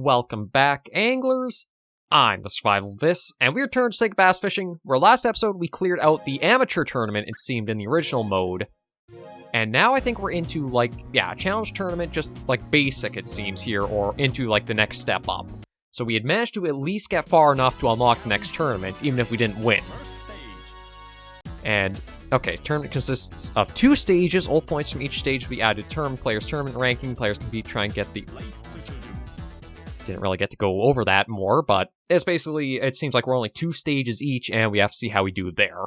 Welcome back, anglers. I'm the Survivalist, and we returned to SEGA Bass Fishing, where last episode we cleared out the amateur tournament, it seemed, in the original mode. And now I think we're into, a challenge tournament, just, basic, it seems, here, or into, the next step up. So we had managed to at least get far enough to unlock the next tournament, even if we didn't win. And, okay, tournament consists of 2 stages. All points from each stage will be added to players' tournament ranking. Players compete to try and get the... Didn't really get to go over that more, but it's basically, it seems like we're only 2 stages each, and we have to see how we do there.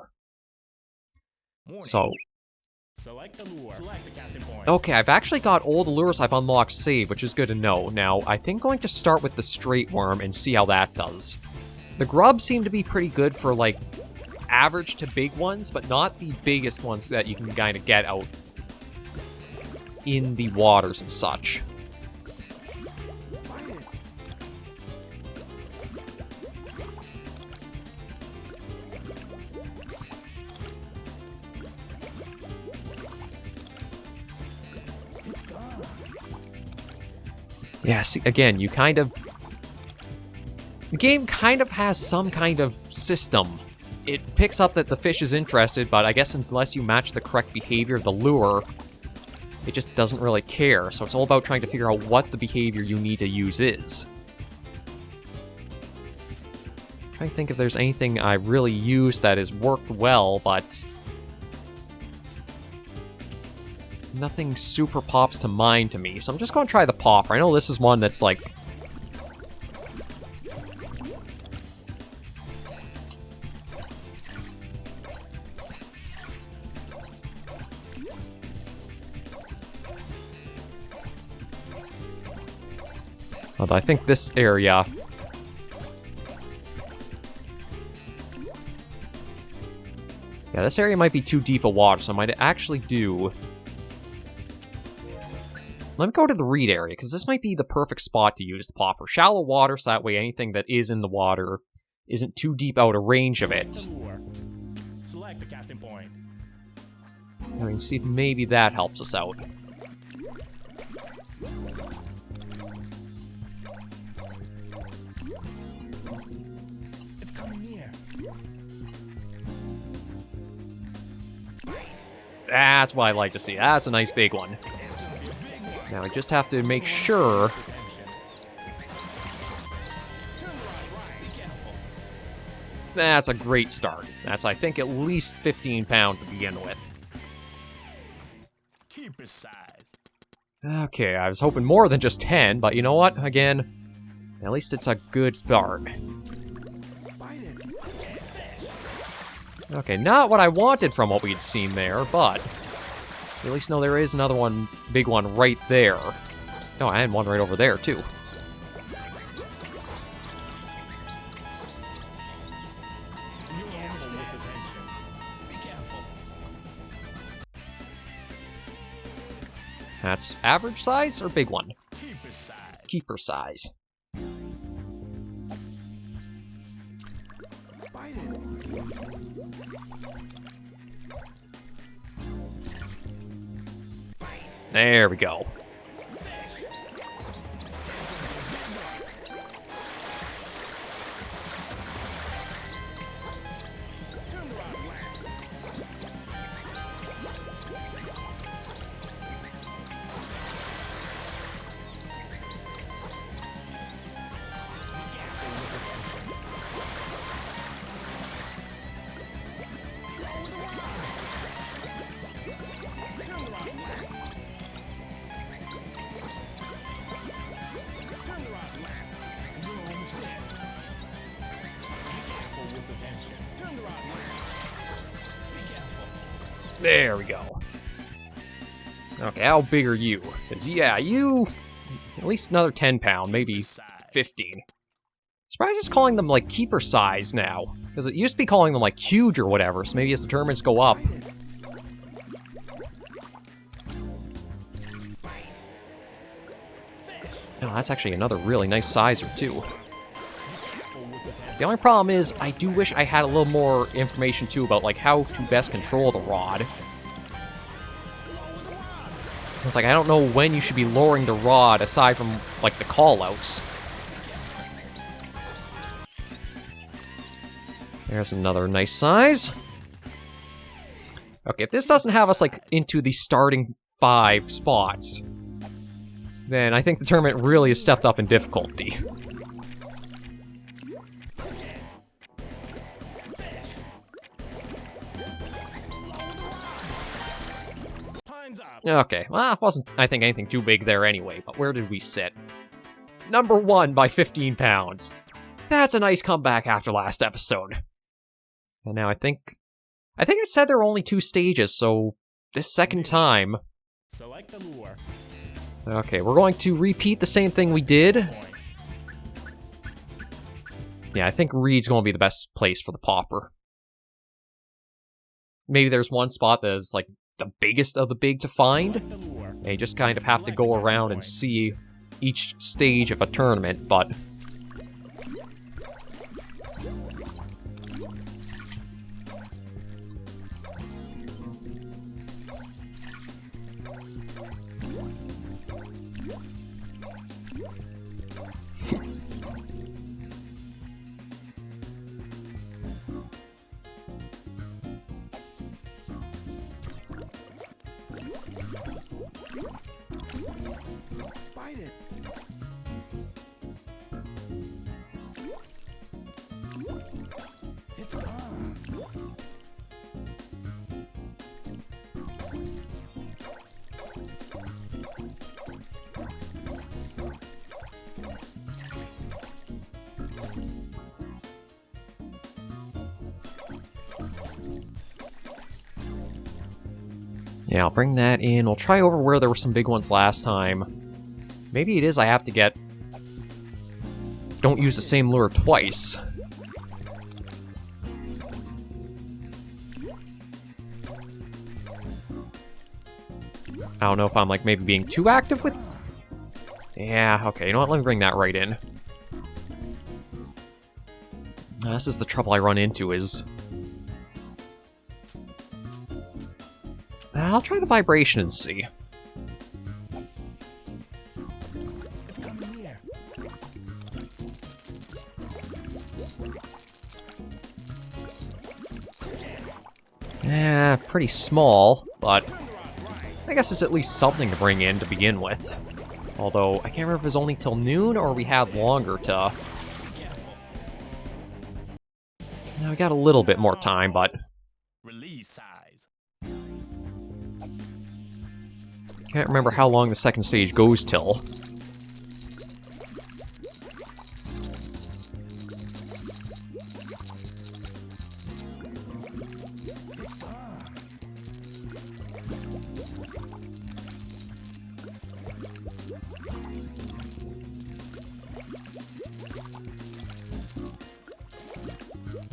So... Select the lure. Select the casting point. Okay, I've actually got all the lures I've unlocked saved, which is good to know. Now, I think going to start with the straight worm and see how that does. The grubs seem to be pretty good for, average to big ones, but not the biggest ones that you can kind of get out in the waters and such. Yeah, see, again, you kind of... The game kind of has some kind of system. It picks up that the fish is interested, but I guess unless you match the correct behavior of the lure, it just doesn't really care. So it's all about trying to figure out what the behavior you need to use is. I'm trying to think if there's anything I really used that has worked well, but... nothing super pops to mind to me, so I'm just going to try the popper. I know this is one that's although I think this area... yeah, this area might be too deep of water, so I might actually do... Let me go to the reed area, because this might be the perfect spot to use the popper. Shallow water, so that way anything that is in the water isn't too deep out of range of it. Select the casting point. I mean, see if maybe that helps us out. It's coming near. That's what I like to see. That's a nice big one. Now I just have to make sure... That's a great start. That's, I think, at least 15 pounds to begin with. Keep it size. Okay, I was hoping more than just 10, but you know what? Again, at least it's a good start. Okay, not what I wanted from what we'd seen there, but... at least know there is another one, big one, right there. Oh, I had one right over there, too. That's average size or big one? Keeper size. There we go. There we go. Okay, how big are you? Because, yeah, you... at least another 10 pound, maybe 15. Surprised it's calling them, keeper size now. Because it used to be calling them, huge or whatever, so maybe as the tournaments go up. Oh, that's actually another really nice sizer, too. The only problem is, I do wish I had a little more information, too, about, how to best control the rod. It's I don't know when you should be lowering the rod, aside from, the call-outs. There's another nice size. Okay, if this doesn't have us, like, into the starting 5 spots, then I think the tournament really has stepped up in difficulty. Time's up. Okay, well, wasn't, I think, anything too big there anyway, but where did we sit? Number 1 by 15 pounds. That's a nice comeback after last episode. And now I think it said there were only 2 stages, so this second time... Select the lure. Okay, we're going to repeat the same thing we did. Point. Yeah, I think Reed's going to be the best place for the popper. Maybe there's one spot that is, like, the biggest of the big to find. Select the lure. And you just kind of have to go around and see each stage of a tournament, but... Bite it. It's gone. Yeah, I'll bring that in. We'll try over where there were some big ones last time. Maybe it is I have to get... Don't use the same lure twice. I don't know if I'm, like, maybe being too active with... Yeah, okay, you know what? Let me bring that right in. This is the trouble I run into, is... I'll try the vibration and see. It's coming here. Yeah, pretty small, but I guess it's at least something to bring in to begin with. Although, I can't remember if it was only till noon or we had longer to... Now, we got a little bit more time, but... Release size. Can't remember how long the second stage goes till. It's gone.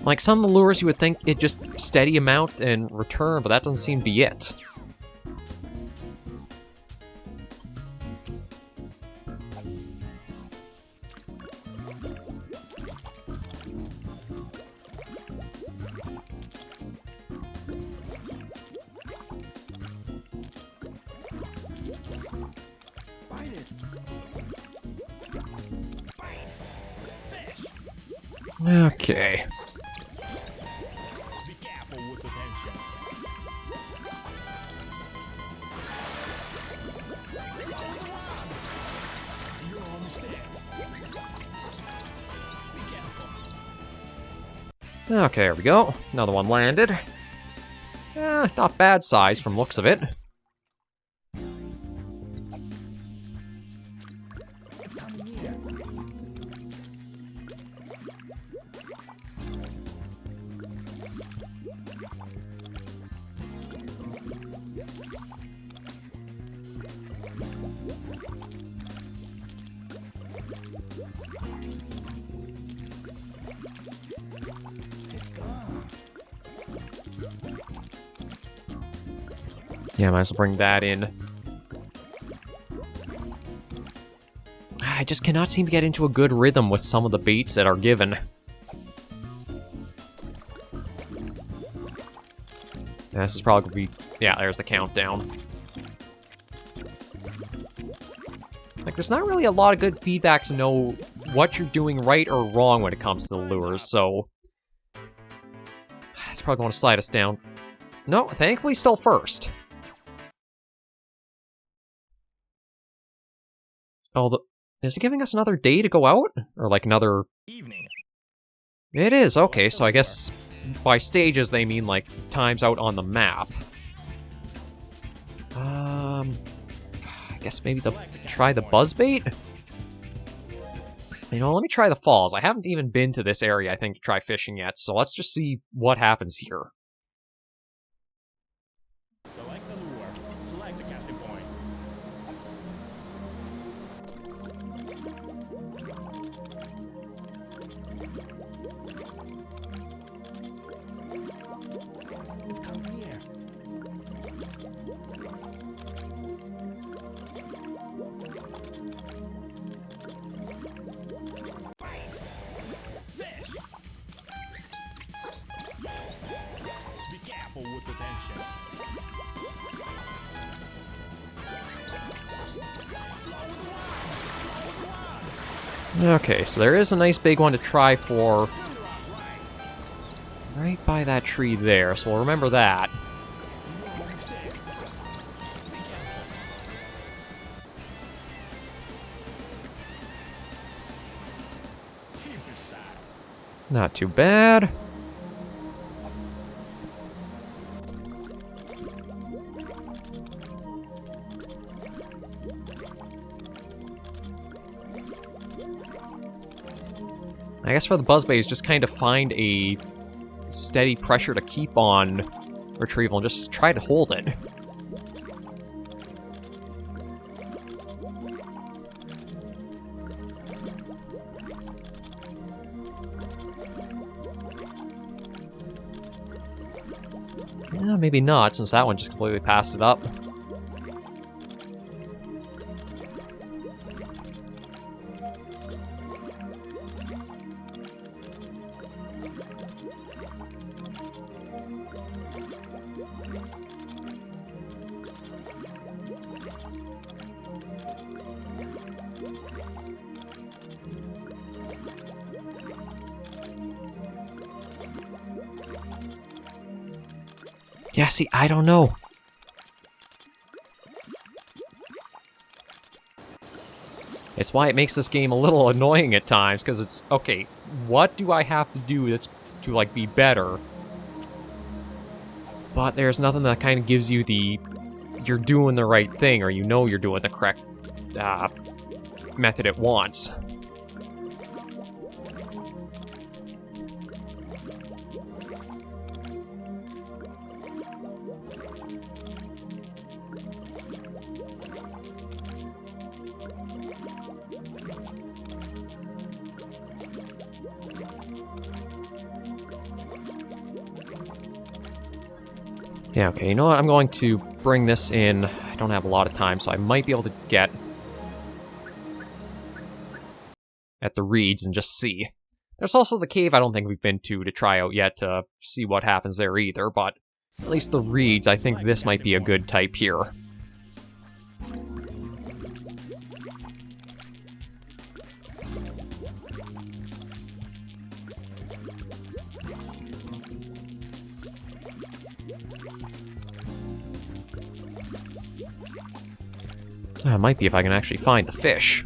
Like, some of the lures you would think it just steady amount and return, but that doesn't seem to be it. Bite it. Okay. Be careful with the tension. You're on the stick. Be careful. Okay, there we go. Another one landed. Not bad size from looks of it. It's coming here. It's gone. Yeah, might as well bring that in. I just cannot seem to get into a good rhythm with some of the baits that are given. Yeah, this is probably gonna be... Yeah, there's the countdown. Like, there's not really a lot of good feedback to know what you're doing right or wrong when it comes to the lures, so... probably going to slide us down. No, thankfully still first. Oh, is it giving us another day to go out? Or like another... Evening. It is, okay, so I guess by stages they mean like times out on the map. I guess maybe try the buzzbait? You know, let me try the falls. I haven't even been to this area, I think, to try fishing yet, so let's just see what happens here. Select the lure. Select the casting point. It's coming near. Fish. Be careful with the tension. Okay, so there is a nice big one to try for right by that tree there, so we'll remember that. Not too bad. I guess for the buzzbait is just kind of find a steady pressure to keep on retrieval and just try to hold it. Yeah, maybe not, since that one just completely passed it up. Yeah, see, I don't know. It's why it makes this game a little annoying at times, because it's, okay, what do I have to do that's to, like, be better? But there's nothing that kind of gives you the, you're doing the right thing, or you know you're doing the correct method at once. Yeah, okay, you know what? I'm going to bring this in. I don't have a lot of time, so I might be able to get at the reeds and just see. There's also the cave I don't think we've been to try out yet to see what happens there either, but at least the reeds, I think this might be a good type here. It might be if I can actually find the fish.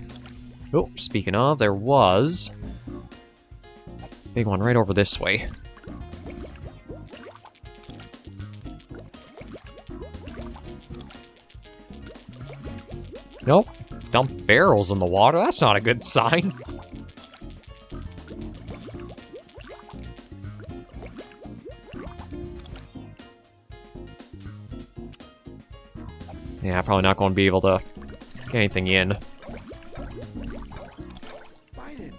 Oh, speaking of, there was a big one right over this way. Nope. Dump barrels in the water. That's not a good sign. Yeah, probably not going to be able to get anything in. Bite it.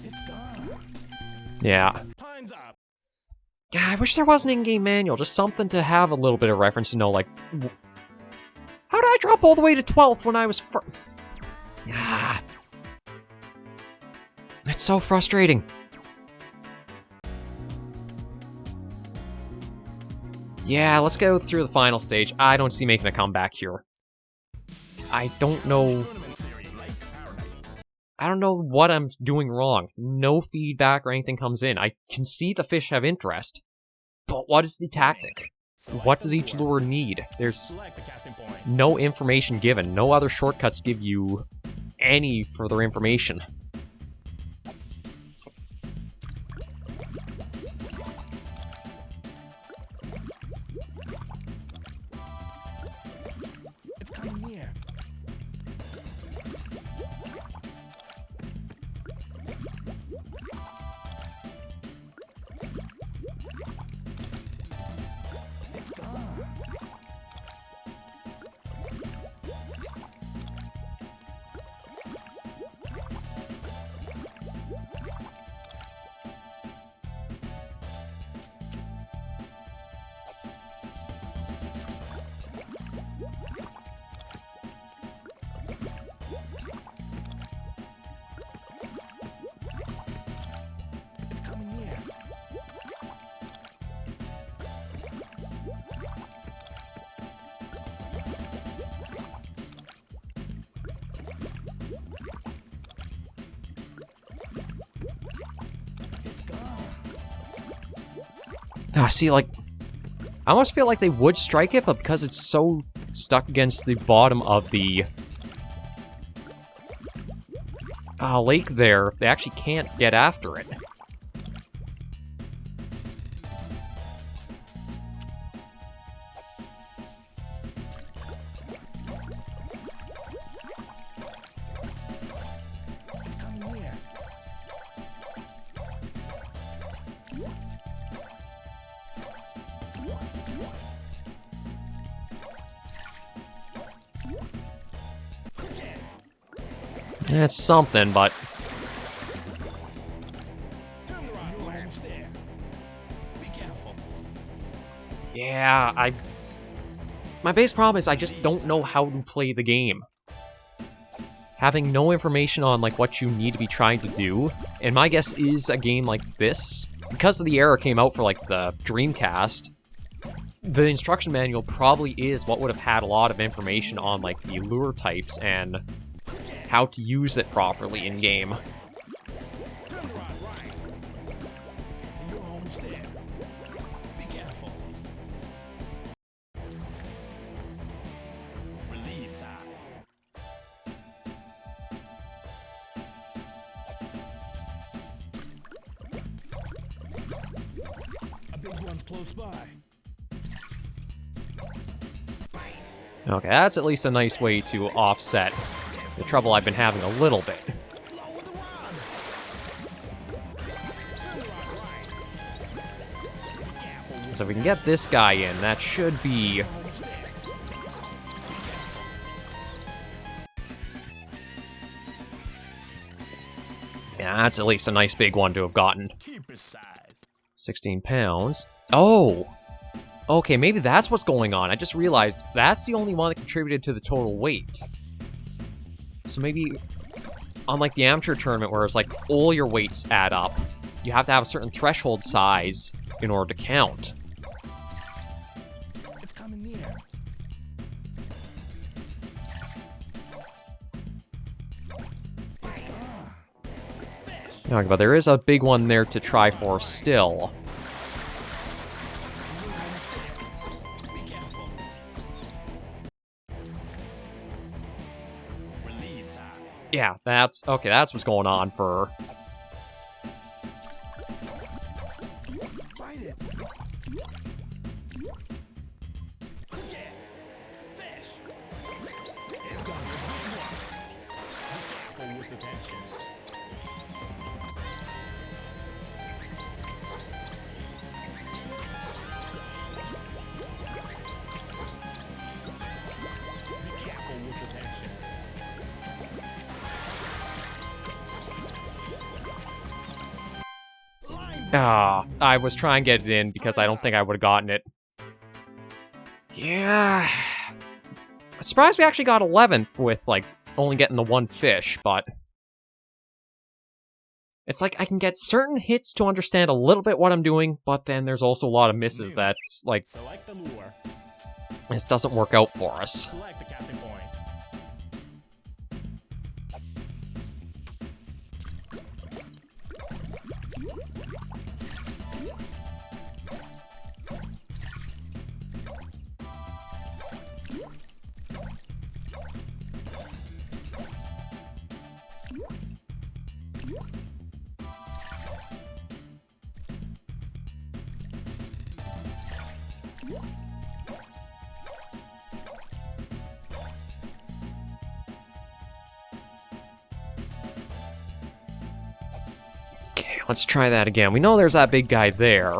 It's gone. Yeah. Time's up. God, I wish there was an in-game manual, just something to have a little bit of reference to know, like, how did I drop all the way to 12th when I was Ah. It's so frustrating. Yeah, let's go through the final stage. I don't see making a comeback here. I don't know. Tournament series like paradise. I don't know what I'm doing wrong. No feedback or anything comes in. I can see the fish have interest. But what is the tactic? What does each lure need? There's Select the casting point. no information given. No other shortcuts give you any further information. It's coming near. It's gone. It's coming near. It's gone. See, like, I almost feel like they would strike it, but because it's so stuck against the bottom of the lake there, they actually can't get after it. It's coming near. That's something, but Turn the rod. You're almost there. Be careful. yeah, my base problem is I just don't know how to play the game. Having no information on like what you need to be trying to do, and my guess is a game like this, because of the error came out for like the Dreamcast, the instruction manual probably is what would have had a lot of information on like the lure types and how to use it properly in game. Turn the rod right. And you're almost there. Be careful. Release size. A big one's close by. Okay, that's at least a nice way to offset the trouble I've been having a little bit. Lower the rod. Turn the rod right. Be careful. So if we can get this guy in, that should be... Almost there. Yeah, that's at least a nice big one to have gotten. Keep his size. 16 pounds. Oh! Okay, maybe that's what's going on. I just realized that's the only one that contributed to the total weight. So maybe, unlike the amateur tournament where it's like all your weights add up, you have to have a certain threshold size in order to count. It's coming near. Okay, but there is a big one there to try for still. Be careful. Release size. Yeah, that's... Okay, that's what's going on for... Bite it. Yeah. Fish. It's gonna be a big one. Be careful with the tension. Be careful with the tension. Line I was trying to get it in because I don't think I would have gotten it. Yeah... I'm surprised we actually got 11th with, like, only getting the one fish, but... It's like I can get certain hits to understand a little bit what I'm doing, but then there's also a lot of misses that's, like, select the lure. this doesn't work out for us. Select the casting point. Okay, let's try that again. We know there's that big guy there.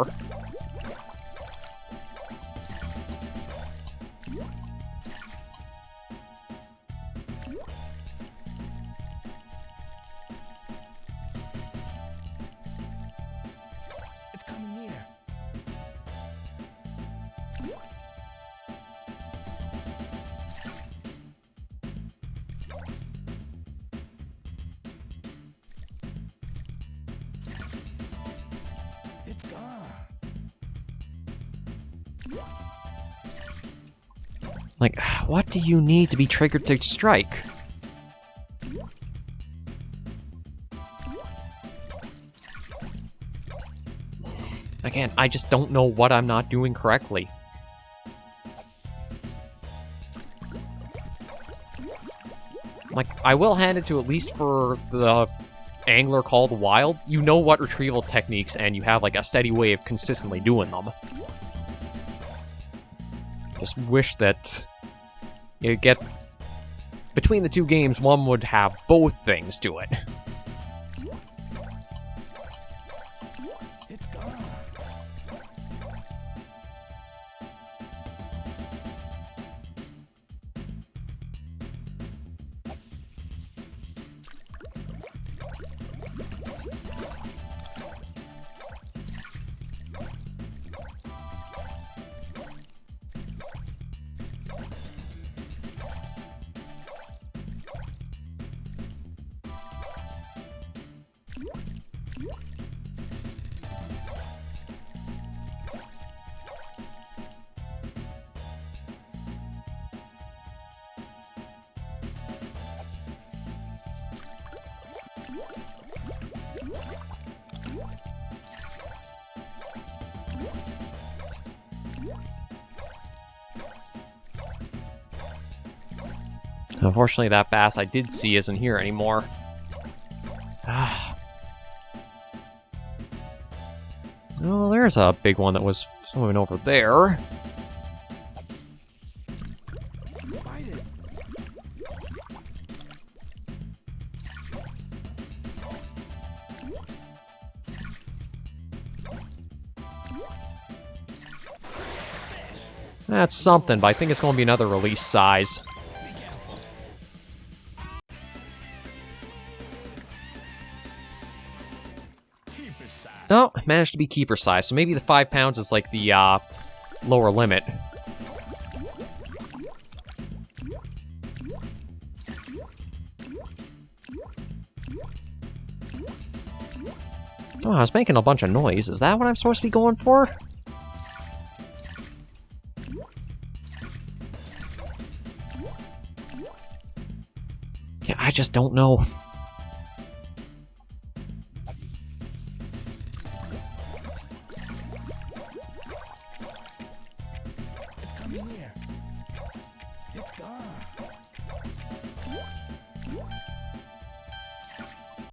It's coming near. It's gone. Like, what do you need to be triggered to strike? Again, I just don't know what I'm not doing correctly. Like, I will hand it to, at least for the angler called Wild, you know what retrieval techniques, and you have, like, a steady way of consistently doing them. Just wish that you get... Between the two games, one would have both things to it. It's gone. Unfortunately, that bass I did see isn't here anymore. Oh, there's a big one that was swimming over there. Bite it. That's something, but I think it's going to be another release size. Be careful. Keep it size. Oh, managed to be keeper size, so maybe the 5 pounds is like the lower limit. Oh, I was making a bunch of noise. Is that what I'm supposed to be going for? Yeah, I just don't know. It's coming near. It's gone.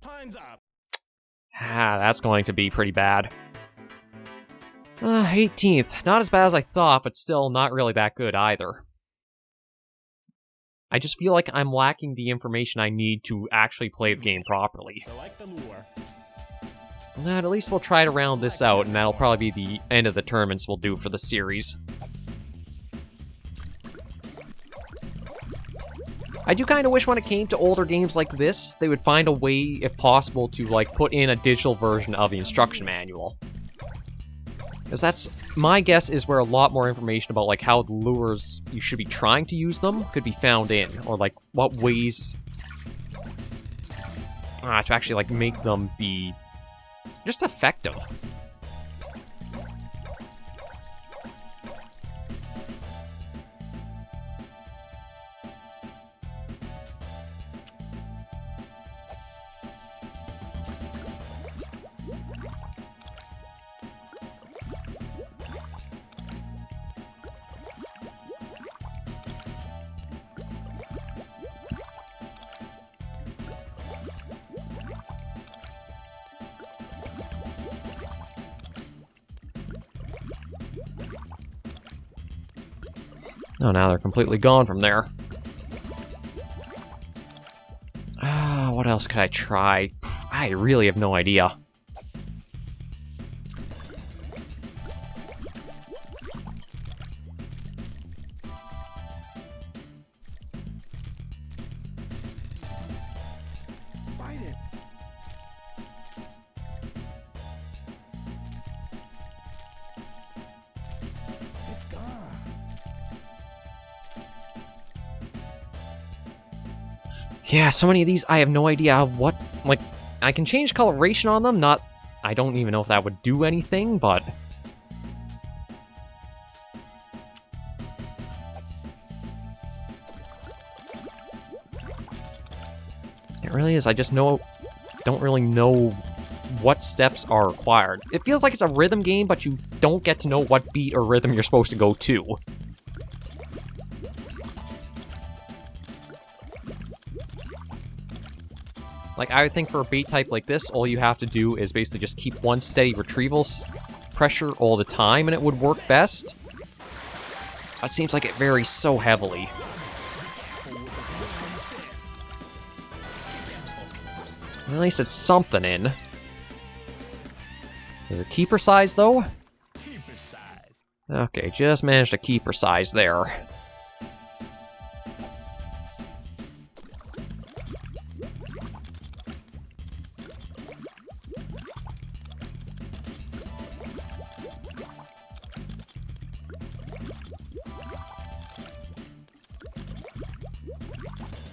Time's up. Ah, that's going to be pretty bad. 18th. Not as bad as I thought, but still not really that good either. I just feel like I'm lacking the information I need to actually play the game properly. Select the lure. At least we'll try to round this out, and that'll probably be the end of the tournaments we'll do for the series. I do kind of wish when it came to older games like this, they would find a way, if possible, to like put in a digital version of the instruction manual. Because that's, my guess is where a lot more information about like how the lures you should be trying to use them could be found in, or like what ways to actually like make them be just effective. Oh, now they're completely gone from there. What else could I try? I really have no idea. Fight it. It's gone. Yeah, so many of these, I have no idea what, like, I can change coloration on them, I don't even know if that would do anything, but... It really is, I just don't really know what steps are required. It feels like it's a rhythm game, but you don't get to know what beat or rhythm you're supposed to go to. Like, I would think for a bait type like this, all you have to do is basically just keep one steady retrieval pressure all the time, and it would work best. It seems like it varies so heavily. At least it's something in. Is it keeper size, though? Keep it size. Okay, just managed to keep her size there.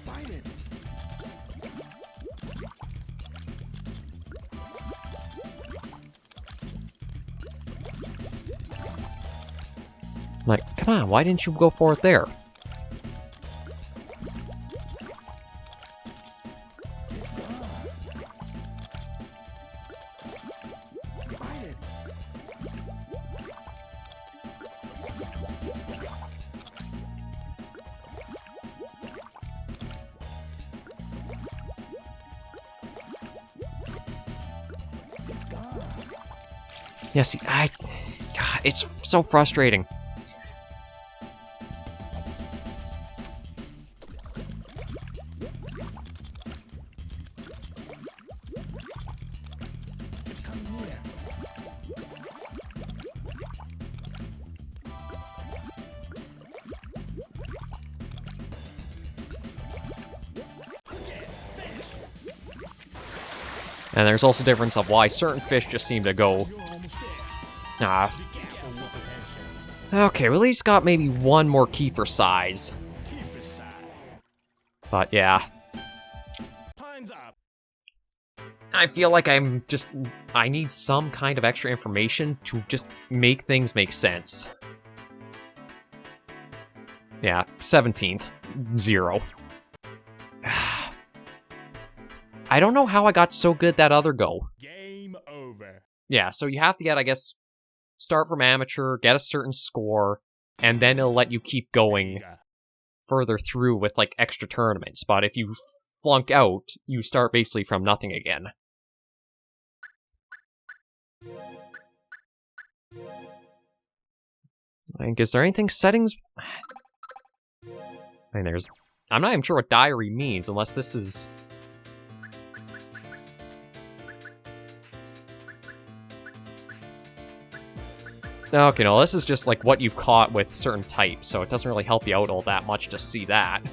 Fight it. Like, come on, why didn't you go for it there? It's gone. Fight it. It's gone. Yeah, see, God, it's so frustrating. It's coming near. And there's also difference of why certain fish just seem to go, You're almost there. ah. Be careful with attention. Okay, we at least got maybe one more keeper size. Keep it size. But yeah, Time's up. I feel like I need some kind of extra information to just make things make sense. Yeah, 17th. 0. I don't know how I got so good that other go. Game over. Yeah, so you have to get, I guess, start from amateur, get a certain score, and then it'll let you keep going SEGA. further through with, like, extra tournaments. But if you flunk out, you start basically from nothing again. I think, is there anything settings? I mean, I'm not even sure what diary means, unless this is... Okay, no, this is just, like, what you've caught with certain types, so it doesn't really help you out all that much to see that.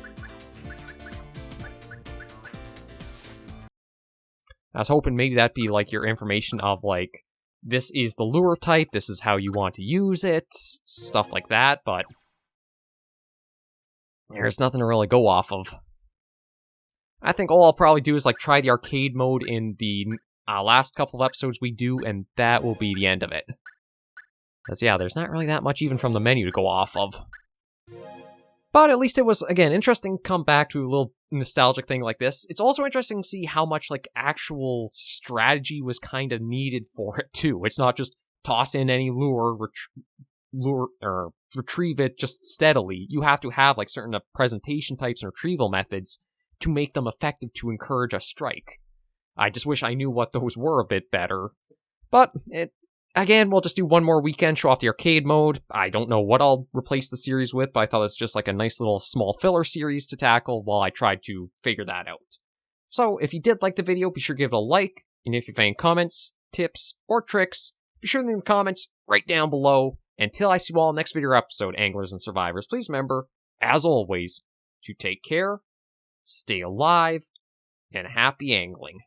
I was hoping maybe that'd be, like, your information of, like, this is the lure type, this is how you want to use it, stuff like that, but there's nothing to really go off of. I think all I'll probably do is, like, try the arcade mode in the last couple of episodes we do, and that will be the end of it. Because, yeah, there's not really that much even from the menu to go off of. But at least it was, again, interesting to come back to a little nostalgic thing like this. It's also interesting to see how much, like, actual strategy was kind of needed for it, too. It's not just toss in any lure, retrieve it just steadily. You have to have, like, certain presentation types and retrieval methods to make them effective to encourage a strike. I just wish I knew what those were a bit better. But Again, we'll just do one more weekend, show off the arcade mode. I don't know what I'll replace the series with, but I thought it was just like a nice little small filler series to tackle while I tried to figure that out. So if you did like the video, be sure to give it a like, and if you have any comments, tips, or tricks, be sure to leave in the comments right down below. Until I see you all next video or episode, anglers and survivors, please remember, as always, to take care, stay alive, and happy angling.